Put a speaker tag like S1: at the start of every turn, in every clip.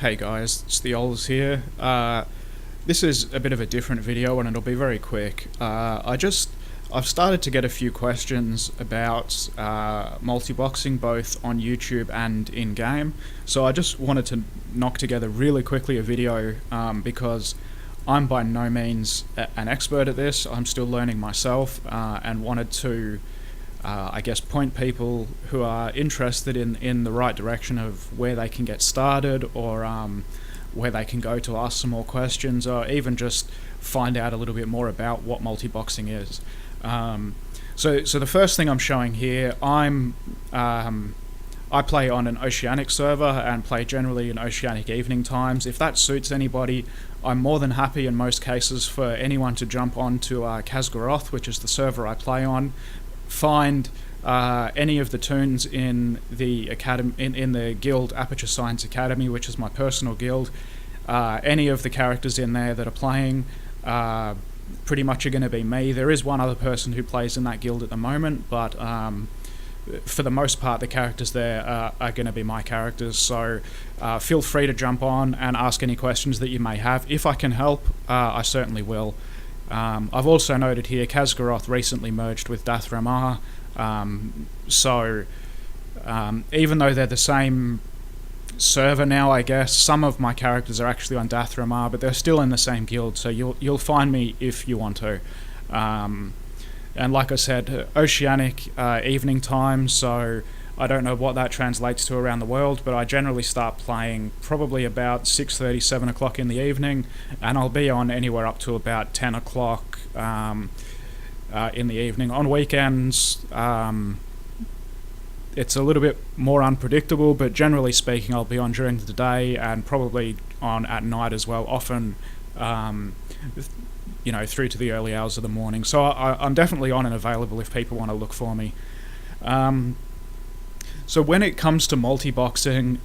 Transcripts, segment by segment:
S1: Hey guys, it's the Ols here. This is a bit of a different video and it'll be very quick. I've started to get a few questions about multiboxing both on YouTube and in-game. So I just wanted to knock together really quickly a video because I'm by no means an expert at this. I'm still learning myself and wanted to I guess point people who are interested in the right direction of where they can get started, or where they can go to ask some more questions, or even just find out a little bit more about what multiboxing is. So the first thing I'm showing here, I play on an Oceanic server and play generally in Oceanic evening times. If that suits anybody, I'm more than happy in most cases for anyone to jump on to Kazgaroth, which is the server I play on. Find any of the toons in the academy, in the guild Aperture Science Academy, which is my personal guild. Any of the characters in there that are playing pretty much are going to be me. There is one other person who plays in that guild at the moment, but for the most part the characters there are going to be my characters. So feel free to jump on and ask any questions that you may have. If I can help, I certainly will. I've also noted here Kazgaroth recently merged with Dathramar, so even though they're the same server now, I guess, some of my characters are actually on Dathramar, but they're still in the same guild, so you'll find me if you want to. And like I said, Oceanic evening time, so I don't know what that translates to around the world, but I generally start playing probably about 6:30, 7 o'clock in the evening, and I'll be on anywhere up to about 10 o'clock in the evening. On weekends, it's a little bit more unpredictable, but generally speaking, I'll be on during the day and probably on at night as well, often through to the early hours of the morning. So I'm definitely on and available if people want to look for me. So when it comes to multiboxing,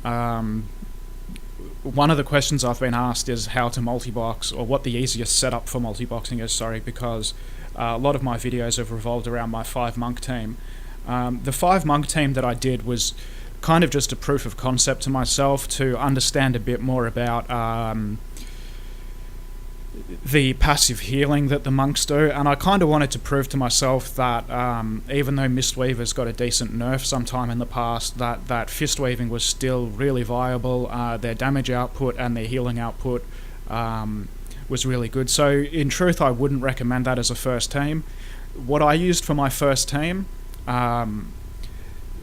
S1: one of the questions I've been asked is how to multibox, or what the easiest setup for multiboxing is, because a lot of my videos have revolved around my 5-monk team. The 5-monk team that I did was kind of just a proof of concept to myself to understand a bit more about the passive healing that the monks do, and I kind of wanted to prove to myself that even though Mistweaver's got a decent nerf sometime in the past, that Fistweaving was still really viable. Their damage output and their healing output was really good. So in truth, I wouldn't recommend that as a first team. What I used for my first team,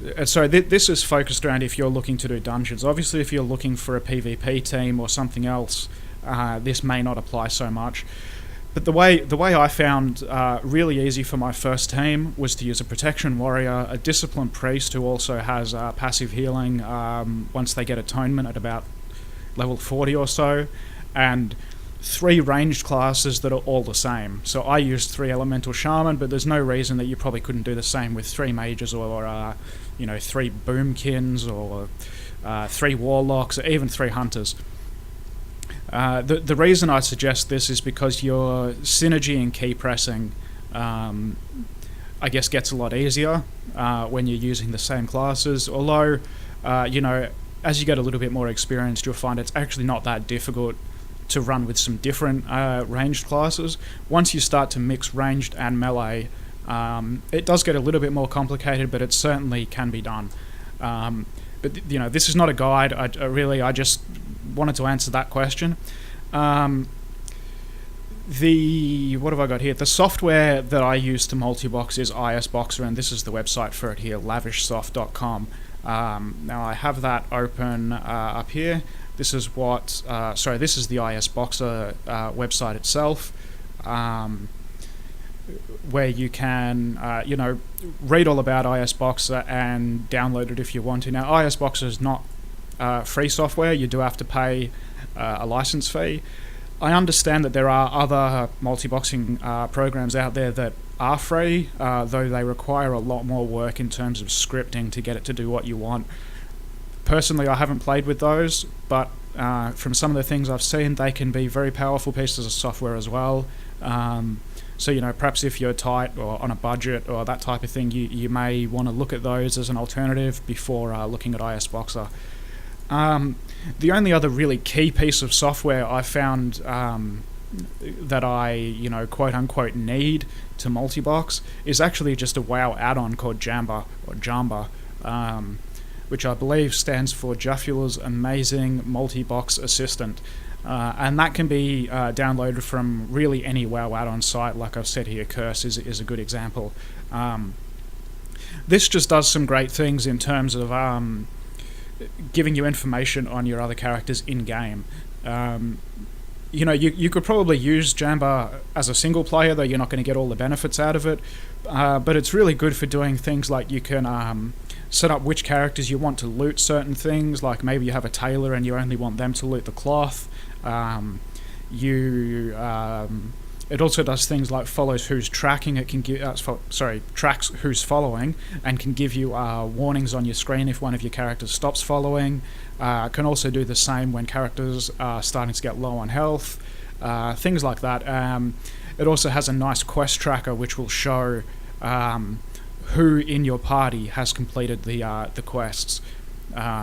S1: this is focused around if you're looking to do dungeons. Obviously, if you're looking for a PvP team or something else, this may not apply so much. But the way I found really easy for my first team was to use a protection warrior, a discipline priest who also has passive healing once they get atonement at about level 40 or so, and 3 ranged classes that are all the same. So I used 3 elemental shaman, but there's no reason that you probably couldn't do the same with 3 mages, or 3 boomkins, or 3 warlocks, or even 3 hunters. The reason I suggest this is because your synergy and key pressing, I guess, gets a lot easier when you're using the same classes. Although, as you get a little bit more experienced, you'll find it's actually not that difficult to run with some different ranged classes. Once you start to mix ranged and melee, it does get a little bit more complicated, but it certainly can be done. But this is not a guide. I just wanted to answer that question. What have I got here? The software that I use to multibox is ISBoxer, and this is the website for it here, lavishsoft.com. Now I have that open up here. This is this is the ISBoxer website itself, where you can read all about ISBoxer and download it if you want to. Now, ISBoxer is not free software. You do have to pay a license fee. I understand that there are other multiboxing programs out there that are free, though they require a lot more work in terms of scripting to get it to do what you want. Personally, I haven't played with those, but from some of the things I've seen, they can be very powerful pieces of software as well. So, perhaps if you're tight or on a budget or that type of thing, you may want to look at those as an alternative before looking at ISBoxer. The only other really key piece of software I found that I, quote unquote need to multibox is actually just a WoW add-on called Jamba, which I believe stands for Jaffula's Amazing Multibox Assistant. And that can be downloaded from really any WoW add-on site. Like I've said here, Curse is a good example. This just does some great things in terms of giving you information on your other characters in-game. You could probably use Jamba as a single player, though you're not going to get all the benefits out of it. But it's really good for doing things like you can set up which characters you want to loot certain things, like maybe you have a tailor and you only want them to loot the cloth. It also does things like follows who's tracking. It can give tracks who's following and can give you warnings on your screen if one of your characters stops following. It can also do the same when characters are starting to get low on health, things like that. It also has a nice quest tracker which will show who in your party has completed the quests.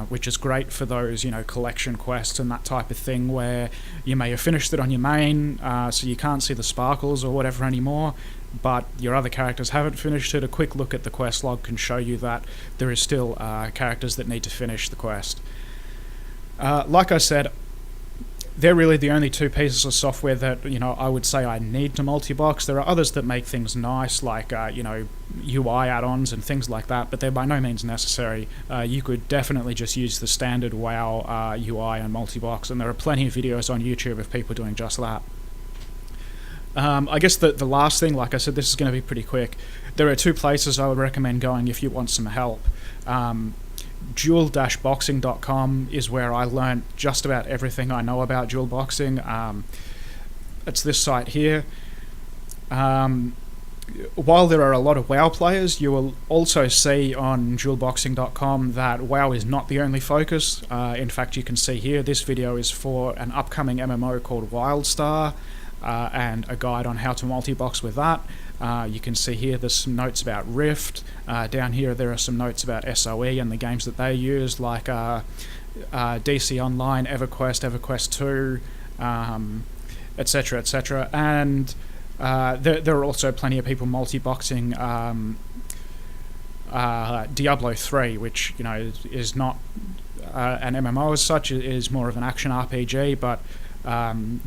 S1: Which is great for those, collection quests and that type of thing where you may have finished it on your main, so you can't see the sparkles or whatever anymore, but your other characters haven't finished it. A quick look at the quest log can show you that there is still characters that need to finish the quest. Like I said, they're really the only two pieces of software that I would say I need to multibox. There are others that make things nice, like UI add-ons and things like that, but they're by no means necessary. You could definitely just use the standard WoW UI and multibox, and there are plenty of videos on YouTube of people doing just that. I guess the last thing, like I said, this is going to be pretty quick. There are two places I would recommend going if you want some help. Dual-boxing.com is where I learned just about everything I know about dual boxing. It's this site here. While there are a lot of WoW players, you will also see on dualboxing.com that WoW is not the only focus. In fact, you can see here, this video is for an upcoming MMO called WildStar, and a guide on how to multi-box with that. You can see here there's some notes about Rift. Down here there are some notes about SOE and the games that they use, like DC Online, EverQuest, EverQuest 2, etc, etc. And there are also plenty of people multi-boxing Diablo 3, which is not an MMO as such. It is more of an action RPG, but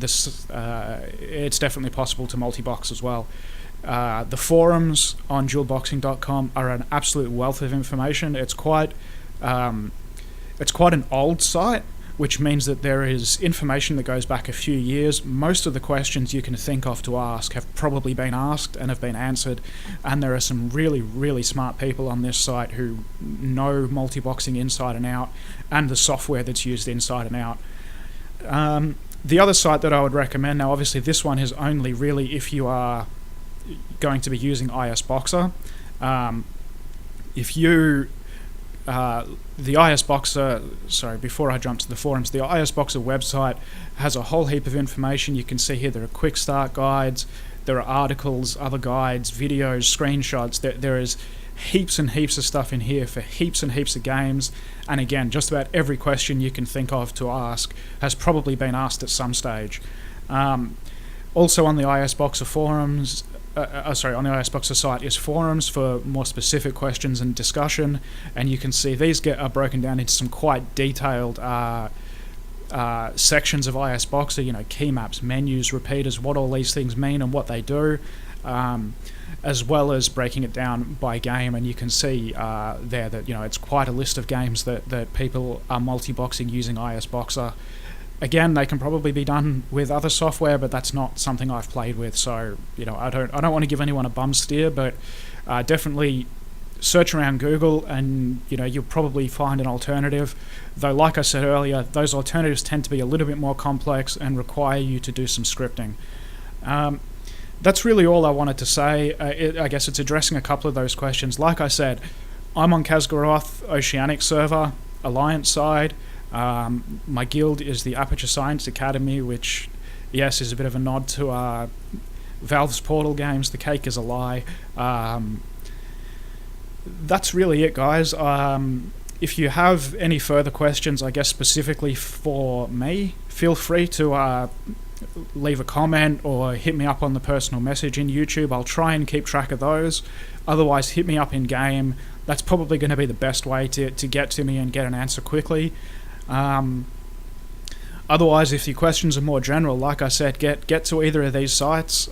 S1: it's definitely possible to multi-box as well. The forums on dualboxing.com are an absolute wealth of information. It's quite an old site, which means that there is information that goes back a few years. Most of the questions you can think of to ask have probably been asked and have been answered, and there are some really, really smart people on this site who know multi-boxing inside and out, and the software that's used inside and out. The other site that I would recommend, now obviously this one is only really if you are going to be using ISBoxer. The ISBoxer, before I jump to the forums, the ISBoxer website has a whole heap of information. You can see here there are quick start guides, there are articles, other guides, videos, screenshots. There is heaps and heaps of stuff in here for heaps and heaps of games, and again, just about every question you can think of to ask has probably been asked at some stage. Also on the ISBoxer forums, on the ISBoxer site is forums for more specific questions and discussion, and you can see these are broken down into some quite detailed sections of ISBoxer, key maps, menus, repeaters, what all these things mean and what they do, as well as breaking it down by game, and you can see there that it's quite a list of games that people are multi-boxing using ISBoxer. Again, they can probably be done with other software, but that's not something I've played with, so I don't want to give anyone a bum steer, but definitely search around Google and you'll probably find an alternative, though like I said earlier, those alternatives tend to be a little bit more complex and require you to do some scripting. That's really all I wanted to say. I guess it's addressing a couple of those questions. Like I said, I'm on Kazgaroth Oceanic server, Alliance side. My guild is the Aperture Science Academy, which, yes, is a bit of a nod to Valve's Portal games. The cake is a lie. That's really it, guys. if you have any further questions, I guess specifically for me, feel free to leave a comment or hit me up on the personal message in YouTube. I'll try and keep track of those. Otherwise, hit me up in game. That's probably going to be the best way to get to me and get an answer quickly. Otherwise, if your questions are more general, like I said, get to either of these sites.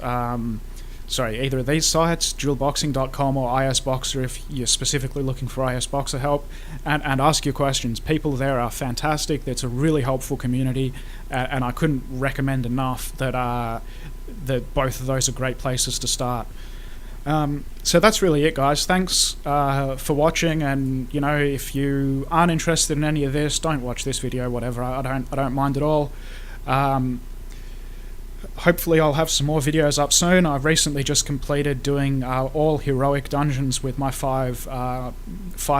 S1: Either of these sites, dualboxing.com or ISBoxer if you're specifically looking for ISBoxer help, and ask your questions. People there are fantastic. It's a really helpful community, and I couldn't recommend enough that both of those are great places to start. So that's really it, guys. Thanks for watching, and if you aren't interested in any of this, don't watch this video, whatever. I don't mind at all. Hopefully I'll have some more videos up soon. I've recently just completed doing all heroic dungeons with my five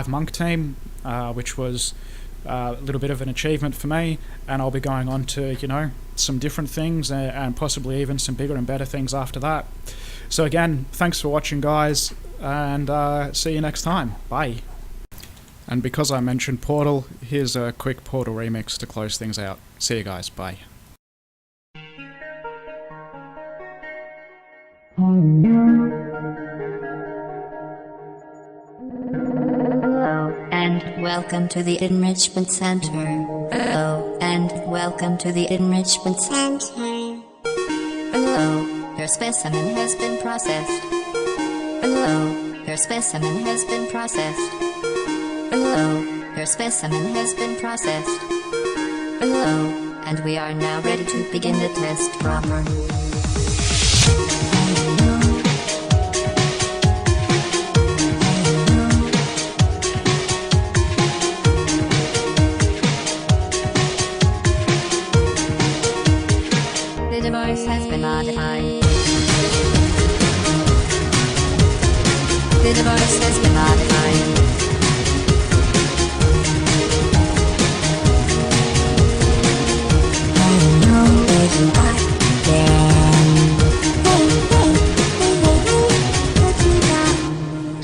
S1: monk team, which was a little bit of an achievement for me, and I'll be going on to some different things and possibly even some bigger and better things after that. So again, thanks for watching, guys, and see you next time. Bye. And because I mentioned Portal, here's a quick Portal remix to close things out. See you guys. Bye.
S2: Hello, and welcome to the Enrichment Center. Hello, and welcome to the Enrichment Center. Hello, your specimen has been processed. Hello, your specimen has been processed. Hello, your specimen has been processed. Hello, and we are now ready to begin the test proper. The device has been modified. The device has been modified.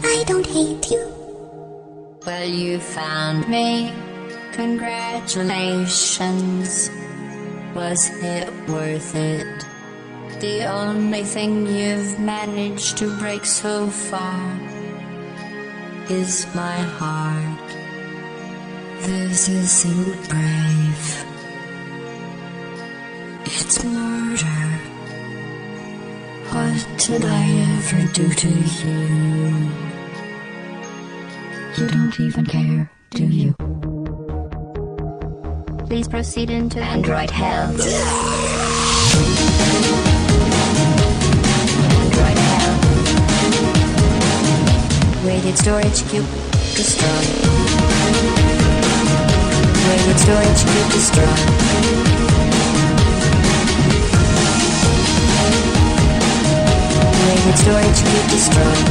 S2: I don't hate you. Well, you found me. Congratulations. Was it worth it? The only thing you've managed to break so far is my heart. This isn't brave. It's murder. What did I ever do to you? You don't even care, do you? Please proceed into Android hell. Android hell. Weighted storage cube destroyed. Weighted storage cube destroyed. Weighted storage cube destroyed.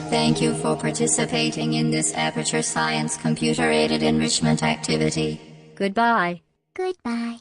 S2: Thank you for participating in this Aperture Science computer-aided enrichment activity. Goodbye.
S3: Goodbye.